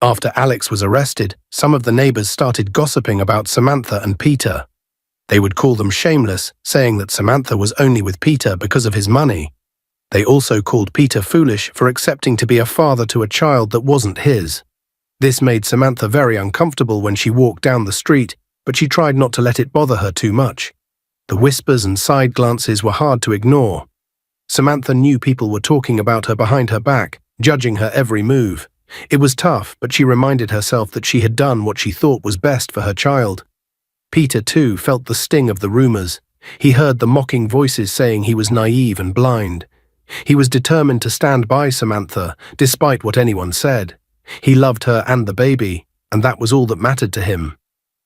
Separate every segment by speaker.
Speaker 1: After Alex was arrested, some of the neighbors started gossiping about Samantha and Peter. They would call them shameless, saying that Samantha was only with Peter because of his money. They also called Peter foolish for accepting to be a father to a child that wasn't his. This made Samantha very uncomfortable when she walked down the street, but she tried not to let it bother her too much. The whispers and side glances were hard to ignore. Samantha knew people were talking about her behind her back, judging her every move. It was tough, but she reminded herself that she had done what she thought was best for her child. Peter, too, felt the sting of the rumors. He heard the mocking voices saying he was naive and blind. He was determined to stand by Samantha, despite what anyone said. He loved her and the baby, and that was all that mattered to him.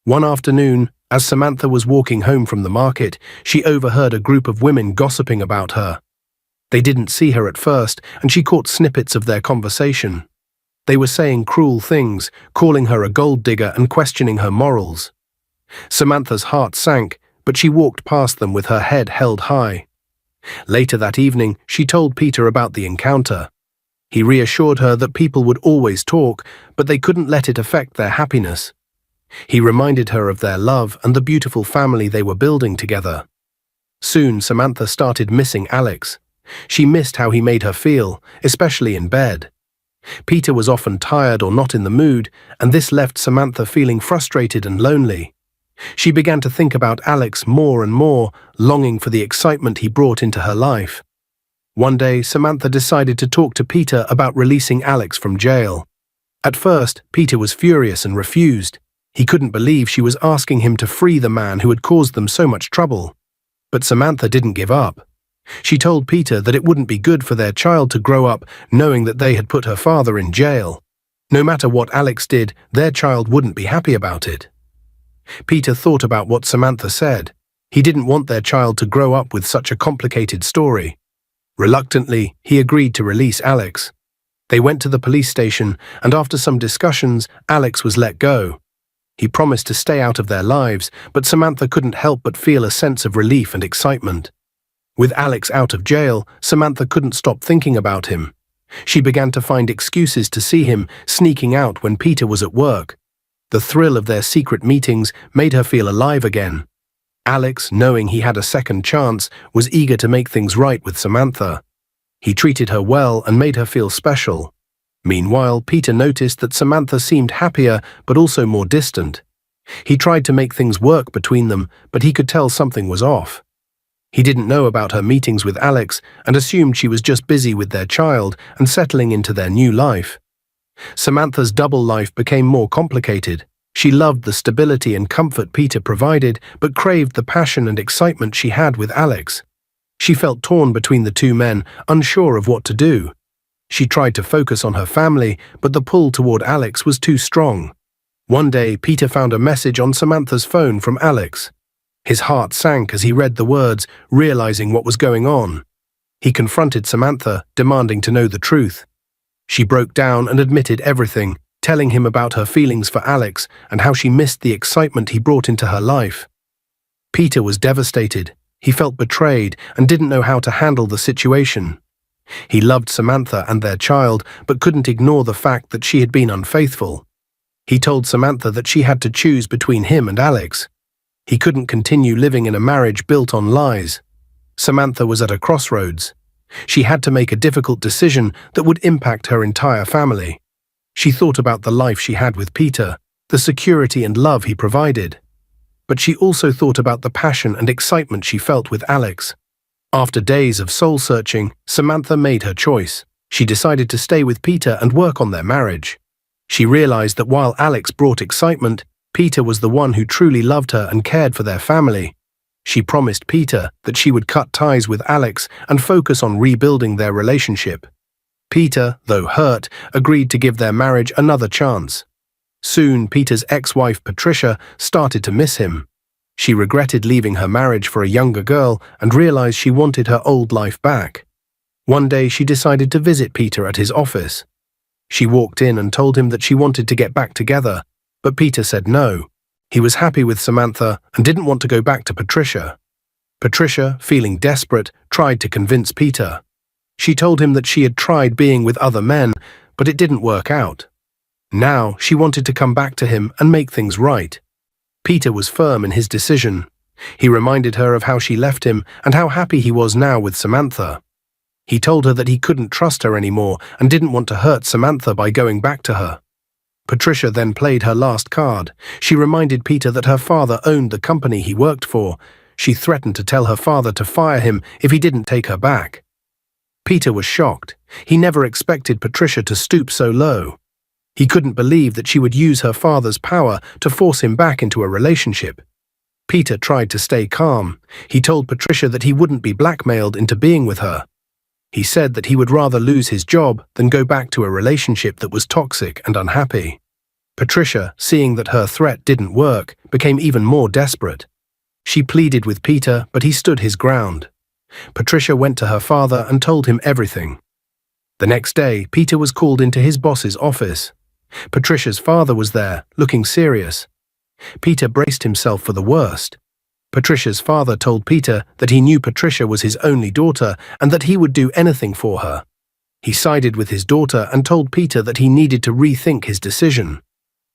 Speaker 1: One afternoon, as Samantha was walking home from the market, she overheard a group of women gossiping about her. They didn't see her at first, and she caught snippets of their conversation. They were saying cruel things, calling her a gold digger and questioning her morals. Samantha's heart sank, but she walked past them with her head held high. Later that evening, she told Peter about the encounter. He reassured her that people would always talk, but they couldn't let it affect their happiness. He reminded her of their love and the beautiful family they were building together. Soon, Samantha started missing Alex. She missed how he made her feel, especially in bed. Peter was often tired or not in the mood, and this left Samantha feeling frustrated and lonely. She began to think about Alex more and more, longing for the excitement he brought into her life. One day, Samantha decided to talk to Peter about releasing Alex from jail. At first, Peter was furious and refused. He couldn't believe she was asking him to free the man who had caused them so much trouble. But Samantha didn't give up. She told Peter that it wouldn't be good for their child to grow up knowing that they had put her father in jail. No matter what Alex did, their child wouldn't be happy about it. Peter thought about what Samantha said. He didn't want their child to grow up with such a complicated story. Reluctantly, he agreed to release Alex. They went to the police station, and after some discussions, Alex was let go. He promised to stay out of their lives, but Samantha couldn't help but feel a sense of relief and excitement. With Alex out of jail, Samantha couldn't stop thinking about him. She began to find excuses to see him, sneaking out when Peter was at work. The thrill of their secret meetings made her feel alive again. Alex, knowing he had a second chance, was eager to make things right with Samantha. He treated her well and made her feel special. Meanwhile, Peter noticed that Samantha seemed happier but also more distant. He tried to make things work between them, but he could tell something was off. He didn't know about her meetings with Alex and assumed she was just busy with their child and settling into their new life. Samantha's double life became more complicated. She loved the stability and comfort Peter provided, but craved the passion and excitement she had with Alex. She felt torn between the two men, unsure of what to do. She tried to focus on her family, but the pull toward Alex was too strong. One day, Peter found a message on Samantha's phone from Alex. His heart sank as he read the words, realizing what was going on. He confronted Samantha, demanding to know the truth. She broke down and admitted everything, telling him about her feelings for Alex and how she missed the excitement he brought into her life. Peter was devastated. He felt betrayed and didn't know how to handle the situation. He loved Samantha and their child, but couldn't ignore the fact that she had been unfaithful. He told Samantha that she had to choose between him and Alex. He couldn't continue living in a marriage built on lies. Samantha was at a crossroads. She had to make a difficult decision that would impact her entire family. She thought about the life she had with Peter, the security and love he provided. But she also thought about the passion and excitement she felt with Alex. After days of soul-searching, Samantha made her choice. She decided to stay with Peter and work on their marriage. She realized that while Alex brought excitement, Peter was the one who truly loved her and cared for their family. She promised Peter that she would cut ties with Alex and focus on rebuilding their relationship. Peter, though hurt, agreed to give their marriage another chance. Soon, Peter's ex-wife Patricia started to miss him. She regretted leaving her marriage for a younger girl and realized she wanted her old life back. One day, she decided to visit Peter at his office. She walked in and told him that she wanted to get back together, but Peter said no. He was happy with Samantha and didn't want to go back to Patricia. Patricia, feeling desperate, tried to convince Peter. She told him that she had tried being with other men, but it didn't work out. Now she wanted to come back to him and make things right. Peter was firm in his decision. He reminded her of how she left him and how happy he was now with Samantha. He told her that he couldn't trust her anymore and didn't want to hurt Samantha by going back to her. Patricia then played her last card. She reminded Peter that her father owned the company he worked for. She threatened to tell her father to fire him if he didn't take her back. Peter was shocked. He never expected Patricia to stoop so low. He couldn't believe that she would use her father's power to force him back into a relationship. Peter tried to stay calm. He told Patricia that he wouldn't be blackmailed into being with her. He said that he would rather lose his job than go back to a relationship that was toxic and unhappy. Patricia, seeing that her threat didn't work, became even more desperate. She pleaded with Peter, but he stood his ground. Patricia went to her father and told him everything. The next day, Peter was called into his boss's office. Patricia's father was there, looking serious. Peter braced himself for the worst. Patricia's father told Peter that he knew Patricia was his only daughter and that he would do anything for her. He sided with his daughter and told Peter that he needed to rethink his decision.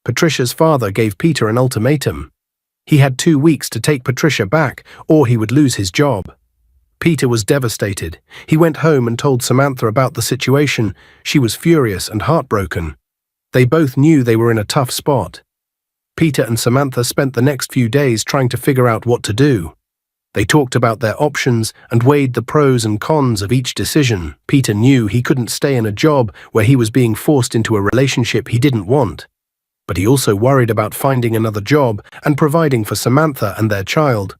Speaker 1: Patricia's father gave Peter an ultimatum. He had 2 weeks to take Patricia back, or he would lose his job. Peter was devastated. He went home and told Samantha about the situation. She was furious and heartbroken. They both knew they were in a tough spot. Peter and Samantha spent the next few days trying to figure out what to do. They talked about their options and weighed the pros and cons of each decision. Peter knew he couldn't stay in a job where he was being forced into a relationship he didn't want. But he also worried about finding another job and providing for Samantha and their child.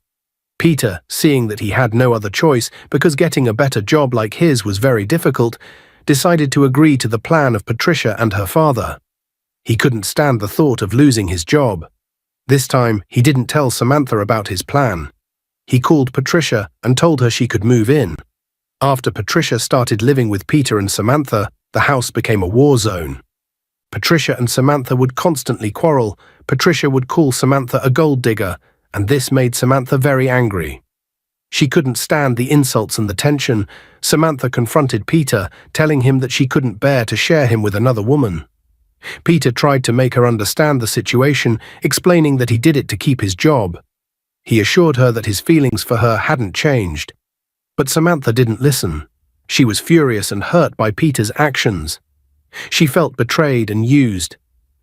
Speaker 1: Peter, seeing that he had no other choice because getting a better job like his was very difficult, decided to agree to the plan of Patricia and her father. He couldn't stand the thought of losing his job. This time, he didn't tell Samantha about his plan. He called Patricia and told her she could move in. After Patricia started living with Peter and Samantha, the house became a war zone. Patricia and Samantha would constantly quarrel. Patricia would call Samantha a gold digger, and this made Samantha very angry. She couldn't stand the insults and the tension. Samantha confronted Peter, telling him that she couldn't bear to share him with another woman. Peter tried to make her understand the situation, explaining that he did it to keep his job. He assured her that his feelings for her hadn't changed. But Samantha didn't listen. She was furious and hurt by Peter's actions. She felt betrayed and used.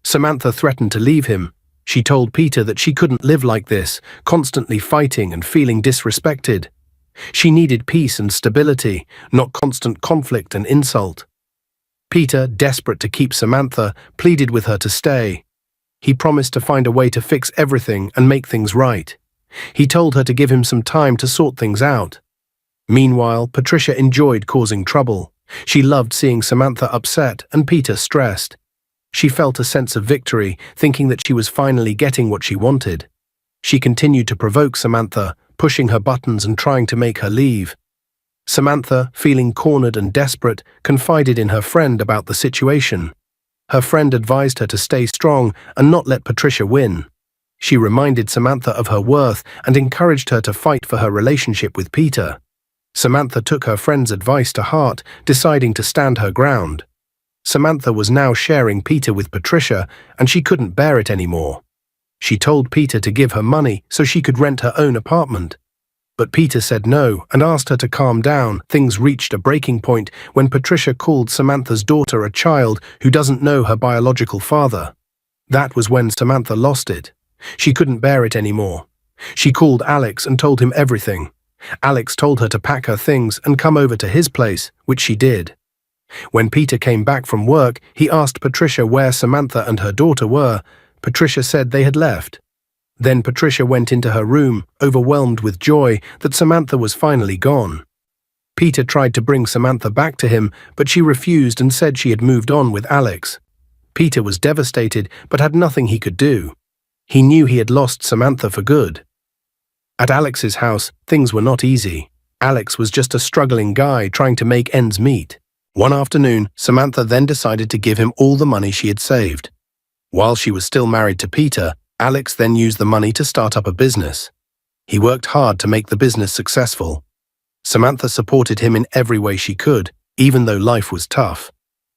Speaker 1: Samantha threatened to leave him. She told Peter that she couldn't live like this, constantly fighting and feeling disrespected. She needed peace and stability, not constant conflict and insult. Peter, desperate to keep Samantha, pleaded with her to stay. He promised to find a way to fix everything and make things right. He told her to give him some time to sort things out. Meanwhile, Patricia enjoyed causing trouble. She loved seeing Samantha upset and Peter stressed. She felt a sense of victory, thinking that she was finally getting what she wanted. She continued to provoke Samantha, pushing her buttons and trying to make her leave. Samantha, feeling cornered and desperate, confided in her friend about the situation. Her friend advised her to stay strong and not let Patricia win. She reminded Samantha of her worth and encouraged her to fight for her relationship with Peter. Samantha took her friend's advice to heart, deciding to stand her ground. Samantha was now sharing Peter with Patricia, and she couldn't bear it anymore. She told Peter to give her money so she could rent her own apartment. But Peter said no and asked her to calm down. Things reached a breaking point when Patricia called Samantha's daughter a child who doesn't know her biological father. That was when Samantha lost it. She couldn't bear it anymore. She called Alex and told him everything. Alex told her to pack her things and come over to his place, which she did. When Peter came back from work, he asked Patricia where Samantha and her daughter were. Patricia said they had left. Then Patricia went into her room, overwhelmed with joy that Samantha was finally gone. Peter tried to bring Samantha back to him, but she refused and said she had moved on with Alex. Peter was devastated, but had nothing he could do. He knew he had lost Samantha for good. At Alex's house, things were not easy. Alex was just a struggling guy trying to make ends meet. One afternoon, Samantha then decided to give him all the money she had saved. While she was still married to Peter, Alex then used the money to start up a business. He worked hard to make the business successful. Samantha supported him in every way she could, even though life was tough.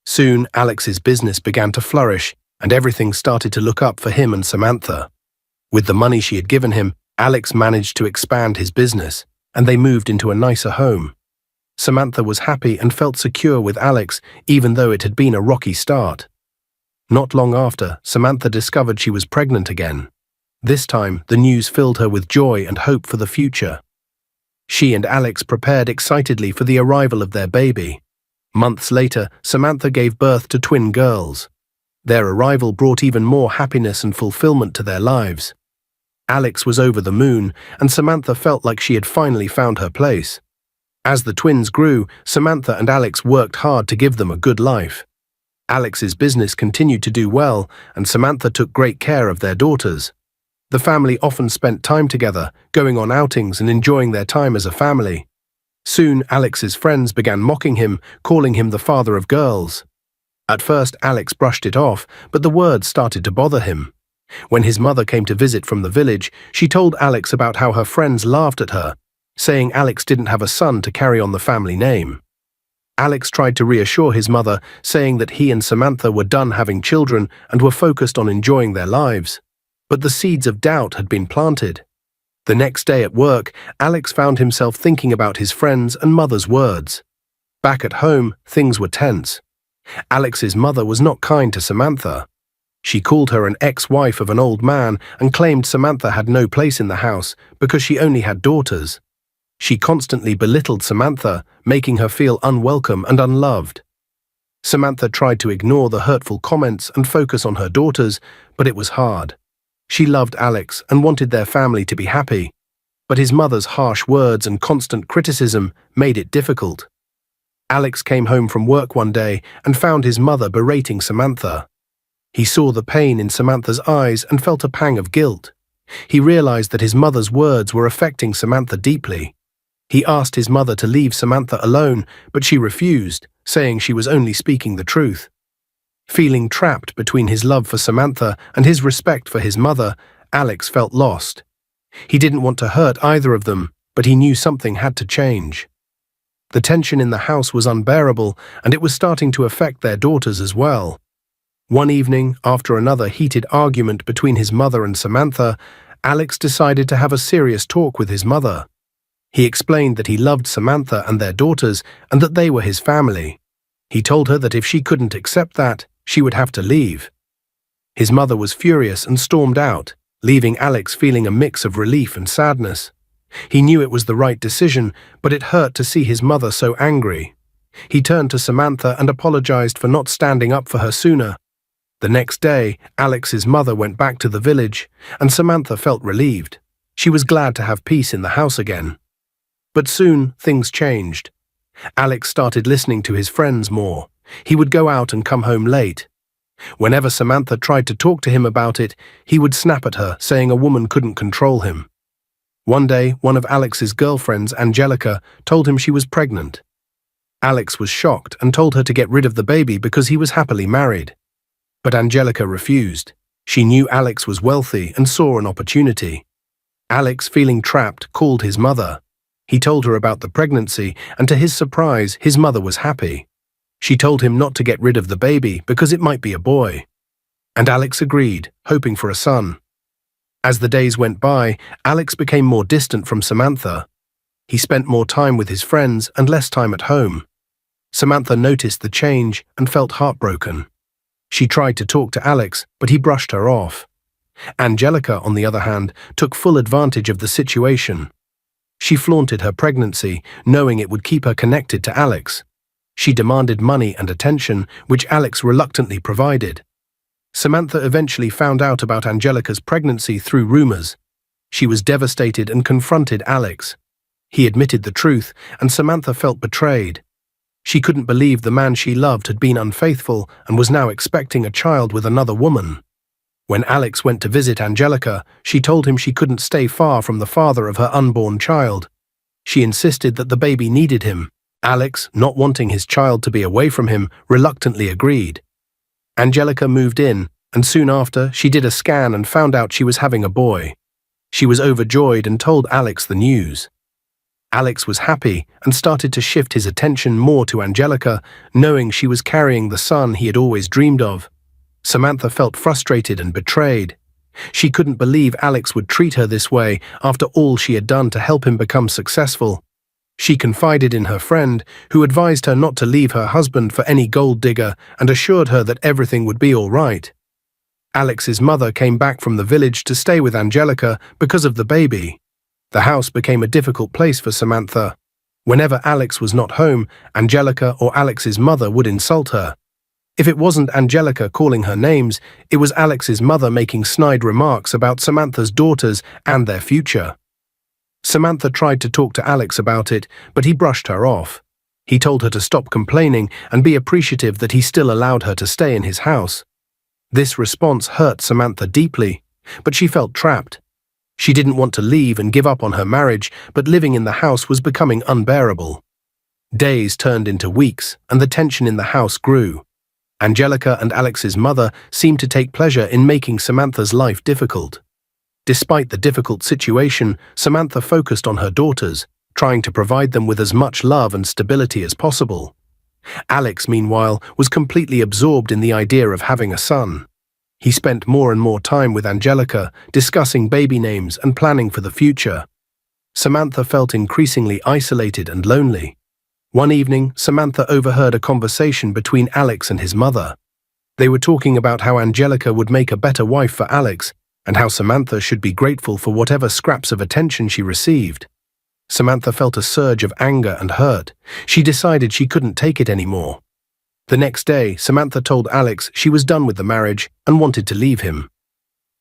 Speaker 1: Soon, Alex's business began to flourish, and everything started to look up for him and Samantha. With the money she had given him, Alex managed to expand his business, and they moved into a nicer home. Samantha was happy and felt secure with Alex, even though it had been a rocky start. Not long after, Samantha discovered she was pregnant again. This time, the news filled her with joy and hope for the future. She and Alex prepared excitedly for the arrival of their baby. Months later, Samantha gave birth to twin girls. Their arrival brought even more happiness and fulfillment to their lives. Alex was over the moon, and Samantha felt like she had finally found her place. As the twins grew, Samantha and Alex worked hard to give them a good life. Alex's business continued to do well, and Samantha took great care of their daughters. The family often spent time together, going on outings and enjoying their time as a family. Soon, Alex's friends began mocking him, calling him the father of girls. At first, Alex brushed it off, but the words started to bother him. When his mother came to visit from the village, she told Alex about how her friends laughed at her, saying Alex didn't have a son to carry on the family name. Alex tried to reassure his mother, saying that he and Samantha were done having children and were focused on enjoying their lives. But the seeds of doubt had been planted. The next day at work, Alex found himself thinking about his friends' and mother's words. Back at home, things were tense. Alex's mother was not kind to Samantha. She called her an ex-wife of an old man and claimed Samantha had no place in the house because she only had daughters. She constantly belittled Samantha, making her feel unwelcome and unloved. Samantha tried to ignore the hurtful comments and focus on her daughters, but it was hard. She loved Alex and wanted their family to be happy, but his mother's harsh words and constant criticism made it difficult. Alex came home from work one day and found his mother berating Samantha. He saw the pain in Samantha's eyes and felt a pang of guilt. He realized that his mother's words were affecting Samantha deeply. He asked his mother to leave Samantha alone, but she refused, saying she was only speaking the truth. Feeling trapped between his love for Samantha and his respect for his mother, Alex felt lost. He didn't want to hurt either of them, but he knew something had to change. The tension in the house was unbearable, and it was starting to affect their daughters as well. One evening, after another heated argument between his mother and Samantha, Alex decided to have a serious talk with his mother. He explained that he loved Samantha and their daughters and that they were his family. He told her that if she couldn't accept that, she would have to leave. His mother was furious and stormed out, leaving Alex feeling a mix of relief and sadness. He knew it was the right decision, but it hurt to see his mother so angry. He turned to Samantha and apologized for not standing up for her sooner. The next day, Alex's mother went back to the village, and Samantha felt relieved. She was glad to have peace in the house again. But soon, things changed. Alex started listening to his friends more. He would go out and come home late. Whenever Samantha tried to talk to him about it, he would snap at her, saying a woman couldn't control him. One day, one of Alex's girlfriends, Angelica, told him she was pregnant. Alex was shocked and told her to get rid of the baby because he was happily married. But Angelica refused. She knew Alex was wealthy and saw an opportunity. Alex, feeling trapped, called his mother. He told her about the pregnancy, and to his surprise, his mother was happy. She told him not to get rid of the baby because it might be a boy. And Alex agreed, hoping for a son. As the days went by, Alex became more distant from Samantha. He spent more time with his friends and less time at home. Samantha noticed the change and felt heartbroken. She tried to talk to Alex, but he brushed her off. Angelica, on the other hand, took full advantage of the situation. She flaunted her pregnancy, knowing it would keep her connected to Alex. She demanded money and attention, which Alex reluctantly provided. Samantha eventually found out about Angelica's pregnancy through rumors. She was devastated and confronted Alex. He admitted the truth, and Samantha felt betrayed. She couldn't believe the man she loved had been unfaithful and was now expecting a child with another woman. When Alex went to visit Angelica, she told him she couldn't stay far from the father of her unborn child. She insisted that the baby needed him. Alex, not wanting his child to be away from him, reluctantly agreed. Angelica moved in, and soon after, she did a scan and found out she was having a boy. She was overjoyed and told Alex the news. Alex was happy and started to shift his attention more to Angelica, knowing she was carrying the son he had always dreamed of. Samantha felt frustrated and betrayed. She couldn't believe Alex would treat her this way after all she had done to help him become successful. She confided in her friend, who advised her not to leave her husband for any gold digger and assured her that everything would be all right. Alex's mother came back from the village to stay with Angelica because of the baby. The house became a difficult place for Samantha. Whenever Alex was not home, Angelica or Alex's mother would insult her. If it wasn't Angelica calling her names, it was Alex's mother making snide remarks about Samantha's daughters and their future. Samantha tried to talk to Alex about it, but he brushed her off. He told her to stop complaining and be appreciative that he still allowed her to stay in his house. This response hurt Samantha deeply, but she felt trapped. She didn't want to leave and give up on her marriage, but living in the house was becoming unbearable. Days turned into weeks, and the tension in the house grew. Angelica and Alex's mother seemed to take pleasure in making Samantha's life difficult. Despite the difficult situation, Samantha focused on her daughters, trying to provide them with as much love and stability as possible. Alex, meanwhile, was completely absorbed in the idea of having a son. He spent more and more time with Angelica, discussing baby names and planning for the future. Samantha felt increasingly isolated and lonely. One evening, Samantha overheard a conversation between Alex and his mother. They were talking about how Angelica would make a better wife for Alex, and how Samantha should be grateful for whatever scraps of attention she received. Samantha felt a surge of anger and hurt. She decided she couldn't take it anymore. The next day, Samantha told Alex she was done with the marriage and wanted to leave him.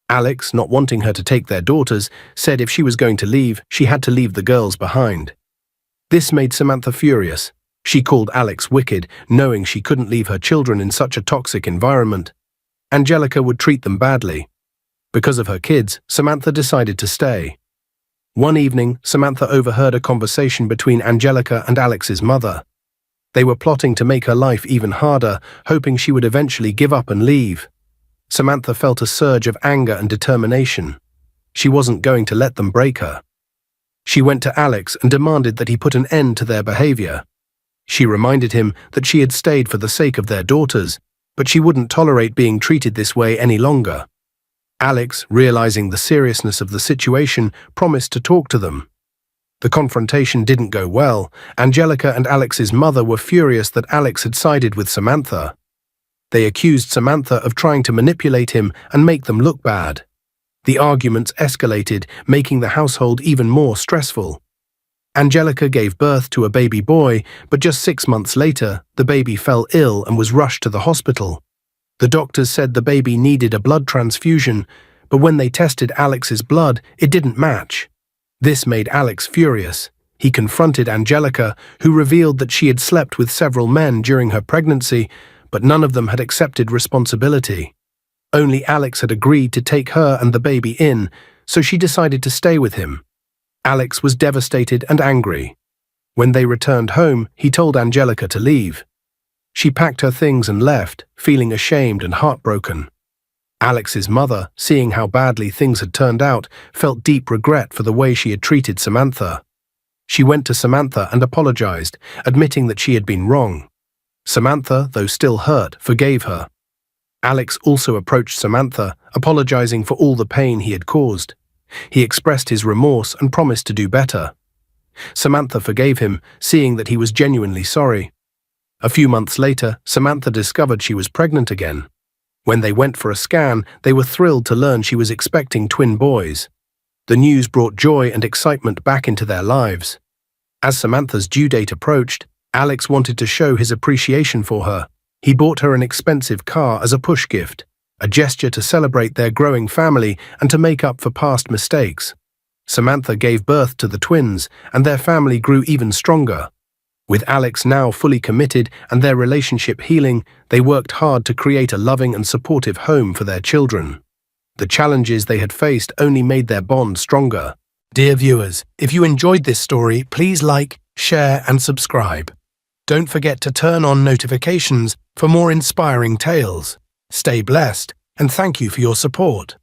Speaker 1: Alex, not wanting her to take their daughters, said if she was going to leave, she had to leave the girls behind. This made Samantha furious. She called Alex wicked, knowing she couldn't leave her children in such a toxic environment. Angelica would treat them badly. Because of her kids, Samantha decided to stay. One evening, Samantha overheard a conversation between Angelica and Alex's mother. They were plotting to make her life even harder, hoping she would eventually give up and leave. Samantha felt a surge of anger and determination. She wasn't going to let them break her. She went to Alex and demanded that he put an end to their behavior. She reminded him that she had stayed for the sake of their daughters, but she wouldn't tolerate being treated this way any longer. Alex, realizing the seriousness of the situation, promised to talk to them. The confrontation didn't go well. Angelica and Alex's mother were furious that Alex had sided with Samantha. They accused Samantha of trying to manipulate him and make them look bad. The arguments escalated, making the household even more stressful. Angelica gave birth to a baby boy, but just 6 months later, the baby fell ill and was rushed to the hospital. The doctors said the baby needed a blood transfusion, but when they tested Alex's blood, it didn't match. This made Alex furious. He confronted Angelica, who revealed that she had slept with several men during her pregnancy, but none of them had accepted responsibility. Only Alex had agreed to take her and the baby in, so she decided to stay with him. Alex was devastated and angry. When they returned home, he told Angelica to leave. She packed her things and left, feeling ashamed and heartbroken. Alex's mother, seeing how badly things had turned out, felt deep regret for the way she had treated Samantha. She went to Samantha and apologized, admitting that she had been wrong. Samantha, though still hurt, forgave her. Alex also approached Samantha, apologizing for all the pain he had caused. He expressed his remorse and promised to do better. Samantha forgave him, seeing that he was genuinely sorry. A few months later, Samantha discovered she was pregnant again. When they went for a scan, they were thrilled to learn she was expecting twin boys. The news brought joy and excitement back into their lives. As Samantha's due date approached, Alex wanted to show his appreciation for her. He bought her an expensive car as a push gift, a gesture to celebrate their growing family and to make up for past mistakes. Samantha gave birth to the twins, and their family grew even stronger. With Alex now fully committed and their relationship healing, they worked hard to create a loving and supportive home for their children. The challenges they had faced only made their bond stronger. Dear viewers, if you enjoyed this story, please like, share, and subscribe. Don't forget to turn on notifications for more inspiring tales. Stay blessed, and thank you for your support.